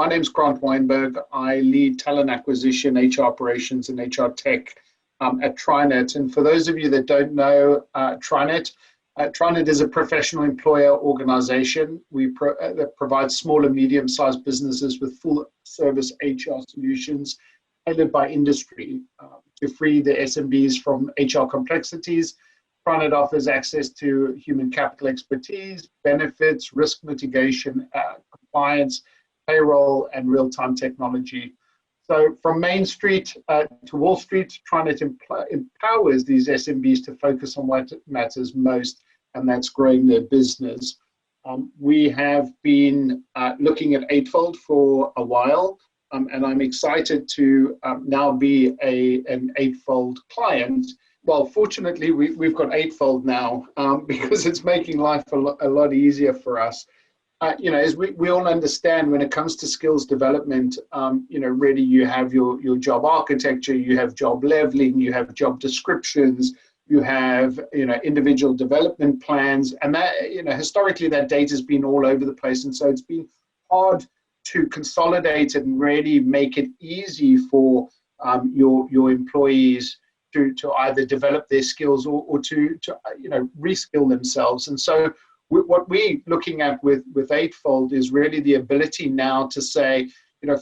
My name's Grant Weinberg. I lead talent acquisition, HR operations, and HR tech at TriNet. And for those of you that don't know TriNet, TriNet is a professional employer organization that provides small and medium-sized businesses with full-service HR solutions tailored by industry to free the SMBs from HR complexities. TriNet offers access to human capital expertise, benefits, risk mitigation, compliance, payroll, and real-time technology. So from Main Street to Wall Street, TriNet empowers these SMBs to focus on what matters most, and that's growing their business. We have been looking at Eightfold for a while, and I'm excited to now be an Eightfold client. Well, fortunately, we've got Eightfold now because it's making life a lot easier for us. As we all understand, when it comes to skills development, really you have your job architecture, you have job leveling, you have job descriptions, you have, individual development plans, and that, historically that data has been all over the place. And so it's been hard to consolidate it and really make it easy for your employees to either develop their skills or to reskill themselves. And so what we're looking at with Eightfold is really the ability now to say,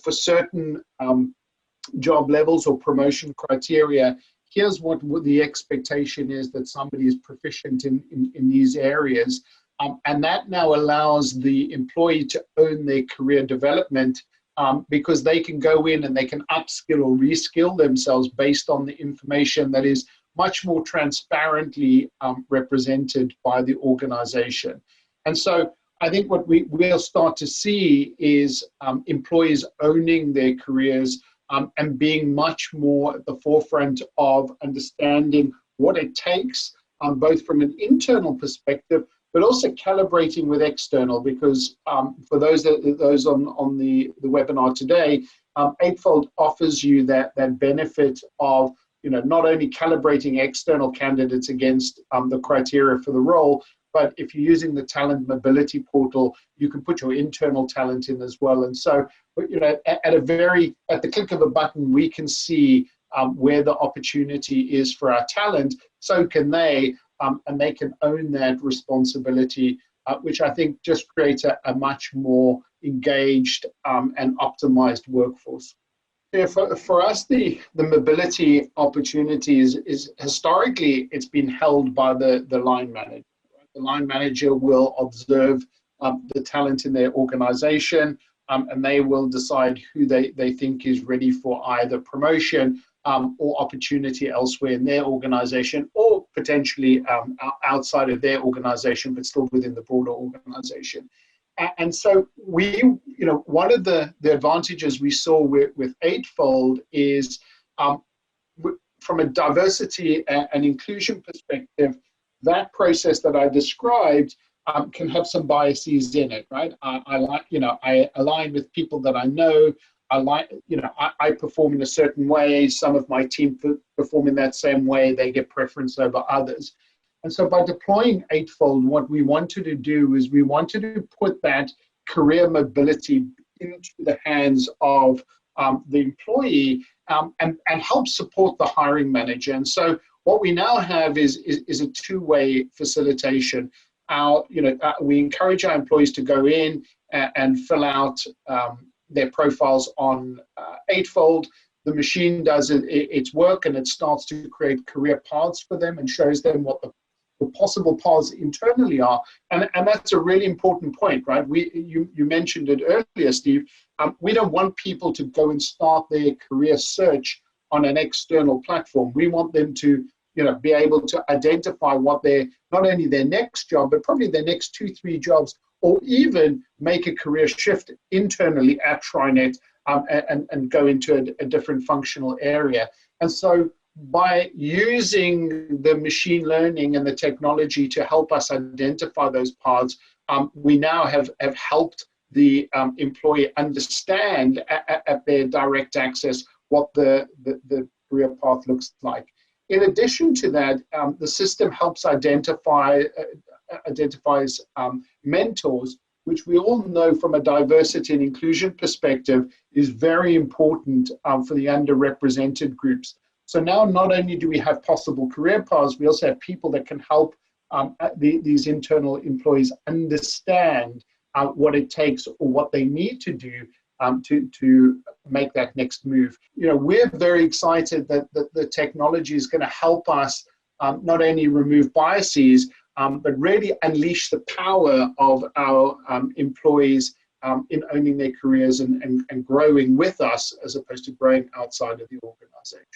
for certain job levels or promotion criteria, here's what the expectation is that somebody is proficient in these areas. And that now allows the employee to own their career development because they can go in and they can upskill or reskill themselves based on the information that is much more transparently represented by the organization. And so I think what we'll start to see is employees owning their careers and being much more at the forefront of understanding what it takes, both from an internal perspective, but also calibrating with external, because for those on the webinar today, Eightfold offers you that benefit of not only calibrating external candidates against the criteria for the role, but if you're using the talent mobility portal, you can put your internal talent in as well. And so, at the click of a button, we can see where the opportunity is for our talent. So can they, and they can own that responsibility, which I think just creates a much more engaged and optimized workforce. Yeah, for us, the mobility opportunity is historically, it's been held by the line manager. The line manager will observe the talent in their organization, and they will decide who they think is ready for either promotion or opportunity elsewhere in their organization, or potentially outside of their organization, but still within the broader organization. And so one of the advantages we saw with Eightfold is from a diversity and inclusion perspective, that process that I described can have some biases in it, right? I align with people that I know. I perform in a certain way. Some of my team perform in that same way. They get preference over others. And so by deploying Eightfold, what we wanted to do is we wanted to put that career mobility into the hands of the employee and help support the hiring manager. And so what we now have is a two-way facilitation. We encourage our employees to go in and fill out their profiles on Eightfold. The machine does its work, and it starts to create career paths for them and shows them what the possible paths internally are. And that's a really important point, right? You mentioned it earlier, Steve. We don't want people to go and start their career search on an external platform. We want them to be able to identify what not only their next job, but probably their next 2-3 jobs, or even make a career shift internally at TriNet and go into a different functional area. And so by using the machine learning and the technology to help us identify those paths, we now have helped the employee understand at their direct access what the career path looks like. In addition to that, the system helps identifies mentors which we all know from a diversity and inclusion perspective is very important for the underrepresented groups. So now not only do we have possible career paths, we also have people that can help these internal employees understand what it takes or what they need to do to make that next move. You know, we're very excited that the technology is going to help us not only remove biases, but really unleash the power of our employees in owning their careers and growing with us as opposed to growing outside of the organization.